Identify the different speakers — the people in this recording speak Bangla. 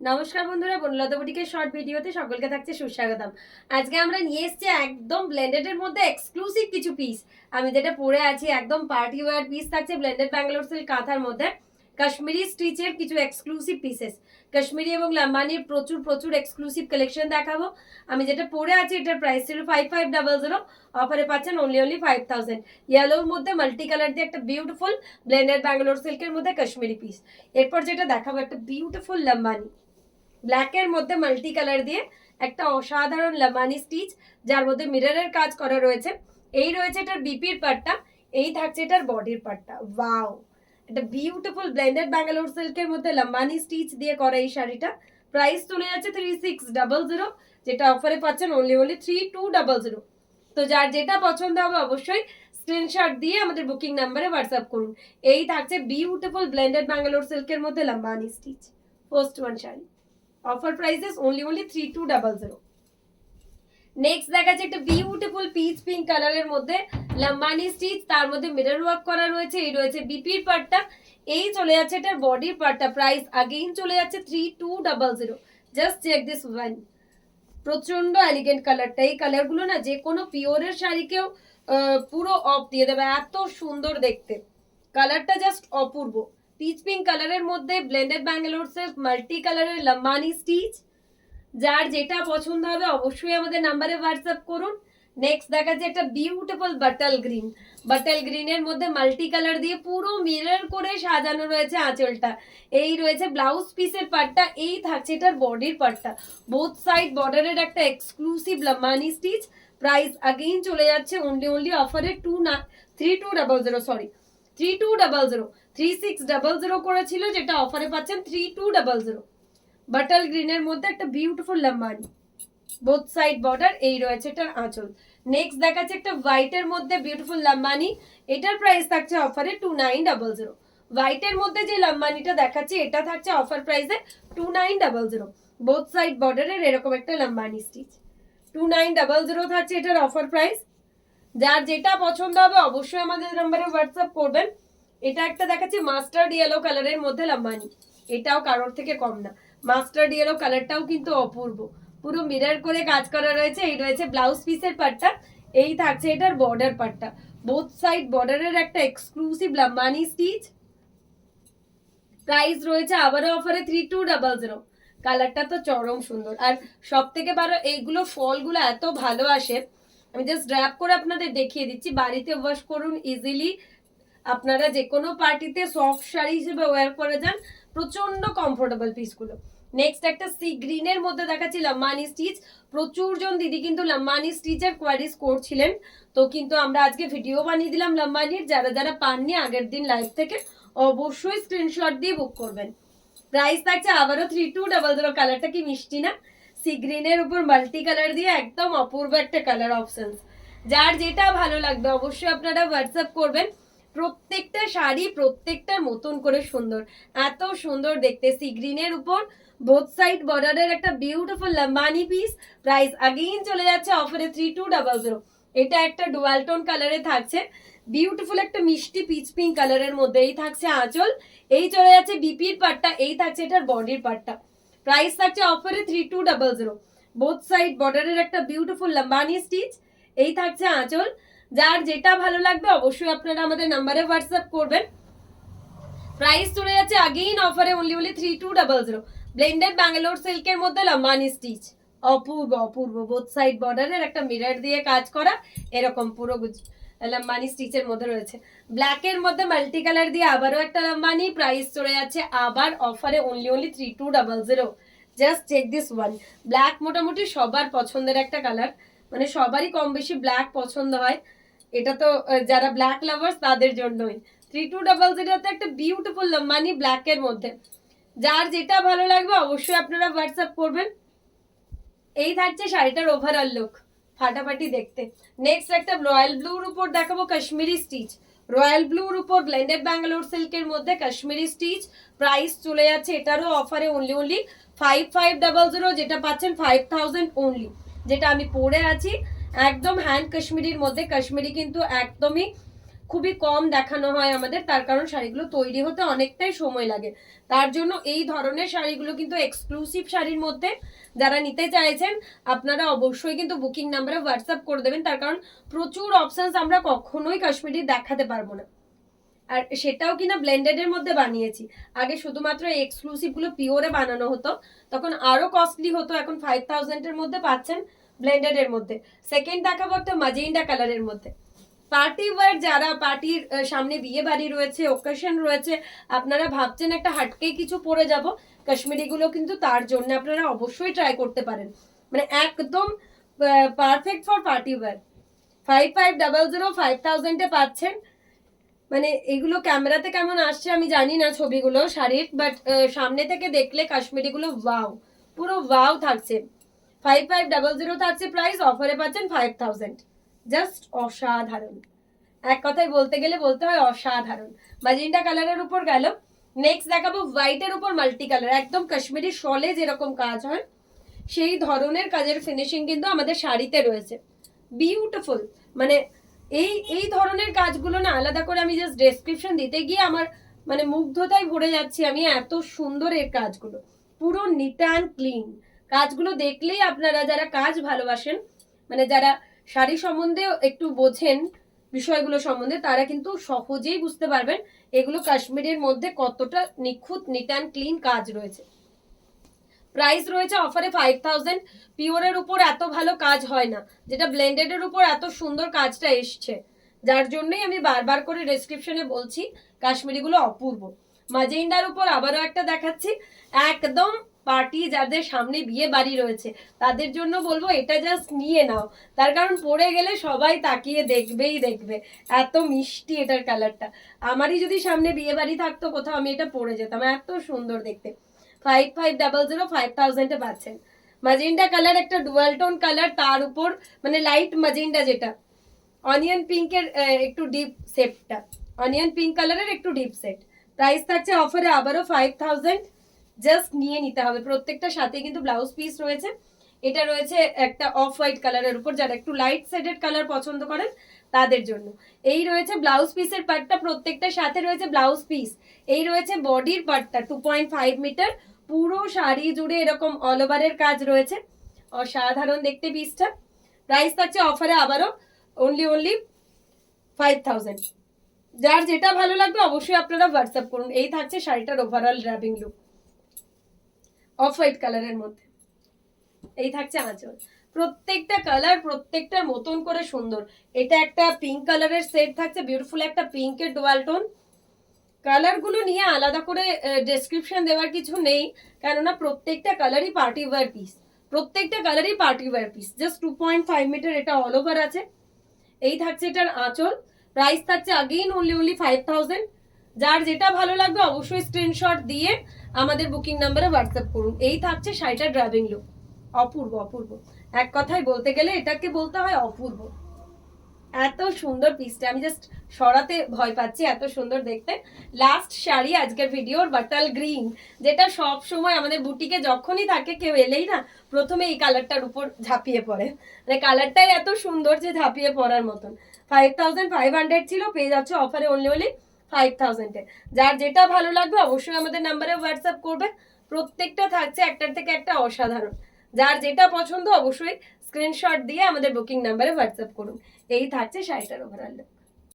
Speaker 1: নমস্কার বন্ধুরা, বনলতা বুটিকের শর্ট ভিডিওতে সকলকে থাকছে সুস্বাগতম। আজকে আমরা নিয়ে এসেছি একদম ব্লেন্ডেডের মধ্যে এক্সক্লুসিভ কিছু পিস। আমি যেটা পরে আছি একদম পার্টি ওয়্যার পিস থাকছে ব্লেন্ডেড ব্যাঙ্গালোর সিল্ক কাঁথার মধ্যে কাশ্মীরি স্টিচের কিছু এক্সক্লুসিভ পিসেস। কাশ্মীরি এবং লাম্বানির প্রচুর প্রচুর এক্সক্লুসিভ কালেকশন দেখাবো। আমি যেটা পরে আছি এটার প্রাইস ছিল 5500, অফারে পাচ্ছেন অনলি 5000। ইয়েলোর মধ্যে মাল্টি কালার দিয়ে একটা বিউটিফুল ব্লেন্ডেড ব্যাঙ্গালোর সিল্কের মধ্যে কাশ্মীরি পিস। এরপর যেটা দেখাবো একটা বিউটিফুল লাম্বানি ব্ল্যাকের মধ্যে মাল্টি কালার দিয়ে একটা অসাধারণ লামানি স্টিচ, যার মধ্যে মিররের কাজ করা রয়েছে। এই রয়েছে এটার বিপির পাটটা, এই থাকছে এটার বডির পাটটা। ওয়াও, এটা বিউটিফুল ব্লেন্ডেড ব্যাঙ্গালোর সিল্কের মধ্যে লাম্বানি স্টিচ দিয়ে করা এই শাড়িটা। প্রাইস চলে যাচ্ছে 3600, যেটা অফারে পাচ্ছেন অনলি 3200। তো যার যেটা পছন্দ হবে অবশ্যই স্ক্রিনশট দিয়ে আমাদের বুকিং নাম্বারে হোয়াটসঅ্যাপ করুন। এই থাকছে বিউটিফুল ব্লেন্ডেড ব্যাঙ্গালোর সিল্কের মধ্যে Lambani stitch first one sari. Offer prices only 3200। Next দেখা যাচ্ছে একটা বিউটিফুল পিচ পিঙ্ক কালারের মধ্যে লাম্বানি স্টিচ, তার মধ্যে মিরর ওয়ার্ক করা রয়েছে। এই রয়েছে বিপির পার্টটা, এই চলে যাচ্ছে এটার বডির পার্টটা। প্রাইস আগেইন চলে যাচ্ছে 3200। জাস্ট চেক দিস ওয়ান, প্রচন্ড এলিগেন্ট কালারটা। এই কালারগুলো না যে কোনো পিওরের শাড়িকেও পুরো অফ দিয়ে দেবে, এত সুন্দর দেখতে। কালারটা জাস্ট অপূর্ব। পিচ পিঙ্ক কালারের মধ্যে ব্লেন্ডেড ব্যাঙ্গালোর সিল্ক মাল্টি কালারের লাম্বানি স্টিচ। যার যেটা পছন্দ হবে অবশ্যই আমাদের নাম্বারে হোয়াটসঅ্যাপ করুন। নেক্সট দেখা যাচ্ছে একটা বিউটিফুল বাটাল গ্রিন। বাটাল গ্রিনের মধ্যে মাল্টি কালার দিয়ে পুরো মিরর করে সাজানো রয়েছে আঁচলটা। এই রয়েছে ব্লাউজ পিসের পার্টটা, এই থাকছে এটার বডির পার্টটা। বোথ সাইড বর্ডারের একটা exclusive Lambani stitch. Price again চলে যাচ্ছে অনলি অফারে 3200, সরি 3200। 3600 করেছিল, যেটা অফারে পাচ্ছেন 3200। বাটাল গ্রিনের মধ্যে একটা beautiful Lambani, both side border. এই রয়েছে এটার আঁচল। নেক্সট দেখাচ্ছে একটা হোয়াইটের মধ্যে বিউটিফুল লাম্বানি, এটার প্রাইস থাকছে অফারে 2900। হোয়াইটের মধ্যে যে লাম্বানিটা দেখাচ্ছে এটা থাকছে অফার প্রাইসে 2900। বোথ সাইড বর্ডারের এরকম একটা লাম্বানি স্টিচ। 2900 থাকছে এটার অফার প্রাইস। যার যেটা পছন্দ হবে অবশ্যই আমাদের নাম্বারে হোয়াটসঅ্যাপ করবেন। এটা একটা দেখাচ্ছি মাস্টার্ড ইয়েলো কালারের মধ্যে লাম্বানি, এটাও কারোর থেকে কম না। মাস্টার্ড ইয়েলো কালারটাও কিন্তু অপূর্ব, পুরো মিরর করে কাজ করা রয়েছে। এই রয়েছে ব্লাউজ পিসের পার্টটা, এই থাকছে এটার বর্ডার পার্টটা। বোথ সাইড বর্ডারের একটা এক্সক্লুসিভ লাম্বানি স্টিচ। প্রাইস রয়েছে আবারও অফারে 3200। কালারটা তো চরম সুন্দর, আর সব থেকে ভালো এইগুলো ফলগুলো এত ভালো আসে। আমি জাস্ট ড্র্যাপ করে আপনাদের দেখিয়ে দিচ্ছি। বাড়িতে ওয়াশ করুন ইজিলি, আপনারা যে কোনো পার্টিতে সফট শাড়ি হিসেবে ওয়্যার করে যান। প্রচন্ড কমফোর্টেবল পিসগুলো। নেক্সট একটা সি গ্রিনের মধ্যে দেখাচ্ছি লাম্বানি স্টিচ। প্রচুর জন দিদি কিন্তু লাম্বানি স্টিচের কোয়ারিজ করছিলেন, তো কিন্তু আমরা আজকে ভিডিও বানিয়ে দিলাম লাম্বানির। যারা যারা পাননি আগের দিন লাইভ থেকে অবশ্যই স্ক্রিনশট দিয়ে বুক করবেন। প্রাইস থাকছে আবারও 3200। কালারটা কি মিষ্টি না? সি গ্রিনের উপর মাল্টি কালার দিয়ে একদম অপূর্ব একটা কালার অপশন। যার যেটা ভালো লাগবে অবশ্যই আপনারা হোয়াটসঅ্যাপ করবেন। প্রত্যেকটা শাড়ি প্রত্যেকটার মতন করে সুন্দর, এত সুন্দর দেখতে। সি গ্রিনের উপর বোথ সাইড বর্ডারের একটা beautiful Lambani piece. Price again চলে যাচ্ছে অফারে 3200। এটা একটা ডুয়াল টোন কালারে থাকছে, বিউটিফুল একটা মিষ্টি পিচ পিঙ্ক কালারের মধ্যে। এই থাকছে আঁচল, এই চলে যাচ্ছে বিপির পার্টটা, এই থাকছে এটার বডির পার্টটা। প্রাইস থাকছে অফারে 3200। বোথ সাইড বর্ডারের একটা বিউটিফুল লাম্বানি স্টিচ, এই থাকছে আঁচল। যার যেটা ভালো লাগবে অবশ্যই আপনারা আমাদের নাম্বারে হোয়াটসঅ্যাপ করবেন। প্রাইস চলে যাচ্ছে আগেইন অফারে অনলি 3200। ব্লেন্ডেড ব্যাঙ্গালোর সিল্কের মধ্যে লাম্বানি স্টিচ, অপূর্ব অপূর্ব। বোথ সাইড বর্ডারের একটা মিরর দিয়ে কাজ করা, এরকম পুরো লাম্বানি স্টিচের মধ্যে রয়েছে। ব্ল্যাকের মধ্যে মাল্টি কালার দিয়ে আবারও একটা লাম্বানি। প্রাইস চলে যাচ্ছে আবার অফারে only 3200। Just check this one. Black মোটামুটি সবার পছন্দের একটা কালার, মানে সবারই কম বেশি ব্ল্যাক পছন্দ হয়। এটা তো যারা ব্ল্যাক লাভার্স তাদের জন্যই। 3200 একটা বিউটিফুল লাম্বানি ব্ল্যাকের মধ্যে। যার যেটা ভালো লাগবে অবশ্যই আপনারা হোয়াটসঅ্যাপ করবেন। এই থাকছে শাড়িটার ওভারঅল লুক, ফাটাফাটি দেখতে। নেক্সট একটা রয়্যাল ব্লুর উপর দেখাবো কাশ্মীরি স্টিচ। রয়্যাল ব্লুর উপর ব্লেন্ডেড ব্যাঙ্গালোর সিল্কের মধ্যে কাশ্মীরি স্টিচ। প্রাইস চলে যাচ্ছে এটারও অফারে অনলি 5500, যেটা পাচ্ছেন 5000 অনলি। যেটা আমি পরে আছি একদম হ্যান্ড কাশ্মীরির মধ্যে। কাশ্মীরি কিন্তু একদমই খুবই কম দেখানো হয় আমাদের, তার কারণ শাড়িগুলো তৈরি হতে অনেকটাই সময় লাগে। তার জন্য এই ধরনের শাড়িগুলো কিন্তু এক্সক্লুসিভ শাড়ির মধ্যে যারা নিতে চাইছেন আপনারা অবশ্যই কিন্তু বুকিং নাম্বারে হোয়াটসঅ্যাপ করে দেবেন, তার কারণ প্রচুর অপশনস আমরা কখনোই কাশ্মীরি দেখাতে পারবো না। আর সেটাও কিনা ব্লেন্ডেড এর মধ্যে বানিয়েছি। আগে শুধুমাত্র এক্সক্লুসিভ গুলো পিওরে বানানো হতো, তখন আরো কস্টলি হতো। এখন 5000 এর মধ্যে পাচ্ছেন ব্লেন্ডেড এর মধ্যে। সেকেন্ড দেখাবো একটা ম্যাজেন্ডা কালারের মধ্যে। পার্টি ওয়্যার, যারা পার্টির সামনে বিয়ে বাড়ি রয়েছে, ওকেশন রয়েছে, আপনারা ভাবছেন একটা হাটকে কিছু পরে যাব, কাশ্মীরি গুলো কিন্তু তার জন্য আপনারা অবশ্যই ট্রাই করতে পারেন। মানে একদম পারফেক্ট ফর পার্টি ওয়্যার। 5500 5000 এ পাচ্ছেন। মানে এগুলো ক্যামেরাতে কেমন আসছে আমি জানি না ছবিগুলো শাড়ির, বাট সামনে থেকে দেখলে কাশ্মীরি গুলো ওয়াও, পুরো ওয়াও থাকছে। 5500 থাকছে প্রাইস, অফারে পাচ্ছেন 5000। জাস্ট অসাধারণ, এক কথায় বলতে গেলে বলতে হয় অসাধারণ। ম্যাজেন্টা কালারের উপর গেল। নেক্সট দেখাবো হোয়াইটের উপর মাল্টি কালার, একদম কাশ্মীরি শলে যেরকম কাজ হয় সেই ধরনের কাজের ফিনিশিং কিন্তু আমাদের শাড়িতে রয়েছে। বিউটিফুল, মানে এই এই ধরনের কাজগুলো না আলাদা করে আমি জাস্ট ডেসক্রিপশন দিতে গিয়ে আমার মানে মুগ্ধতায় ভরে যাচ্ছি আমি, এত সুন্দর এর কাজগুলো, পুরো নিট অ্যান্ড ক্লিন। কাজগুলো দেখলেই আপনারা যারা কাজ ভালোবাসেন, মানে যারা শাড়ি সম্বন্ধে একটু বোঝেন বিষয়গুলো সম্বন্ধে, তারা কিন্তু সহজেই বুঝতে পারবেন এগুলো কাশ্মীরের মধ্যে কতটা নিখুঁত নিট অ্যান্ড ক্লিন কাজ রয়েছে। প্রাইস রয়েছে অফারে 5000। পিওরের উপর এত ভালো কাজ হয় না, যেটা ব্লেন্ডেড এর উপর এত সুন্দর কাজটা এসছে, যার জন্যই আমি বারবার করে ডেসক্রিপশনে বলছি কাশ্মীরি গুলো অপূর্ব। মাজেন্ডার উপর আবারও একটা দেখাচ্ছি, একদম পার্টি যাদের সামনে বিয়ে বাড়ি রয়েছে তাদের জন্য বলবো এটা জাস্ট নিয়ে নাও, তার কারণ পরে গেলে সবাই তাকিয়ে দেখবেই দেখবে, এত মিষ্টি এটার কালারটা। আমারই যদি সামনে বিয়ে বাড়ি থাকতো কোথাও, আমি এটা পরে যেতাম, এত সুন্দর দেখতে। 5500 5000 এ পাচ্ছেন। ম্যাজেন্টা কালার একটা ডুয়াল টোন কালার, তার উপর মানে লাইট ম্যাজেন্টা, যেটা অনিয়ন পিঙ্কের একটু ডিপ সেটটা, অনিয়ন পিঙ্ক কালারের একটু ডিপ সেট। প্রাইস থাকছে অফারে আবারও 5000। জাস্ট নিয়ে নিতে হবে। প্রত্যেকটা সাথে কিন্তু ব্লাউজ পিস রয়েছে। এটা রয়েছে একটা অফ হোয়াইট কালারের উপর, যারা একটু লাইট শেডেড কালার পছন্দ করেন তাদের জন্য। এই রয়েছে ব্লাউজ পিসের পার্টটা, প্রত্যেকটার সাথে রয়েছে ব্লাউজ পিস। এই রয়েছে বডির পার্টটা 2.5 মিটার, পুরো শাড়ি জুড়ে এরকম অল ওভারের কাজ রয়েছে, অসাধারণ দেখতে পিসটা। প্রাইস থাকছে অফারে আবারও অনলি 5000। যার যেটা ভালো লাগবে অবশ্যই আপনারা হোয়াটসঅ্যাপ করুন। এই থাকছে শাড়িটার ওভারঅল ড্রাবিং লুক, অফ হোয়াইট কালারের মধ্যে। এই থাকছে আঁচল। প্রত্যেকটা কালার প্রত্যেকটার মতন করে সুন্দর। এটা একটা পিঙ্ক কালারের সেট থাকছে, বিউটিফুল একটা পিঙ্কের ডুয়াল টোন। কালারগুলো নিয়ে আলাদা করে ডেসক্রিপশন দেওয়ার কিছু নেই, কেননা প্রত্যেকটা কালারই পার্টি ওয়্যার পিস, প্রত্যেকটা কালারই party wear piece. Just 2.5 metre এটা অল ওভার আছে। এই থাকছে এটার আঁচল। প্রাইস থাকছে আগেইন অনলি 5000। যার যেটা ভালো লাগবে অবশ্যই স্ক্রিনশট দিয়ে আমাদের বুকিং নাম্বারে হোয়াটসঅ্যাপ করুন। এই থাকছে শাড়িটার ড্রাইভিং লুক, অপূর্ব অপূর্ব, এক কথায় বলতে গেলে এটাকে বলতে হয় অপূর্ব। এত সুন্দর পিসটা, আমি জাস্ট সরাতে ভয় পাচ্ছি, এত সুন্দর দেখতে। লাস্ট শাড়ি আজকের ভিডিওর বাটাল গ্রিন, যেটা সব সময় আমাদের বুটিকে যখনই থাকে কেউ এলেই না প্রথমে এই কালারটার উপর ঝাঁপিয়ে পড়ে, মানে কালারটাই এত সুন্দর যে ঝাঁপিয়ে পড়ার মতন। 5500 ছিল, পেয়ে যাচ্ছে অফারে অনলি 5000 এ। যার যেটা ভালো লাগবে অবশ্যই আমাদের নাম্বারে হোয়াটসঅ্যাপ করবে। প্রত্যেকটা থাকছে একটার থেকে একটা অসাধারণ। যার যেটা পছন্দ অবশ্যই স্ক্রিনশট দিয়ে আমাদের বুকিং নাম্বারে হোয়াটসঅ্যাপ করুন। এই থাকছে শাড়িটার ওভারঅল।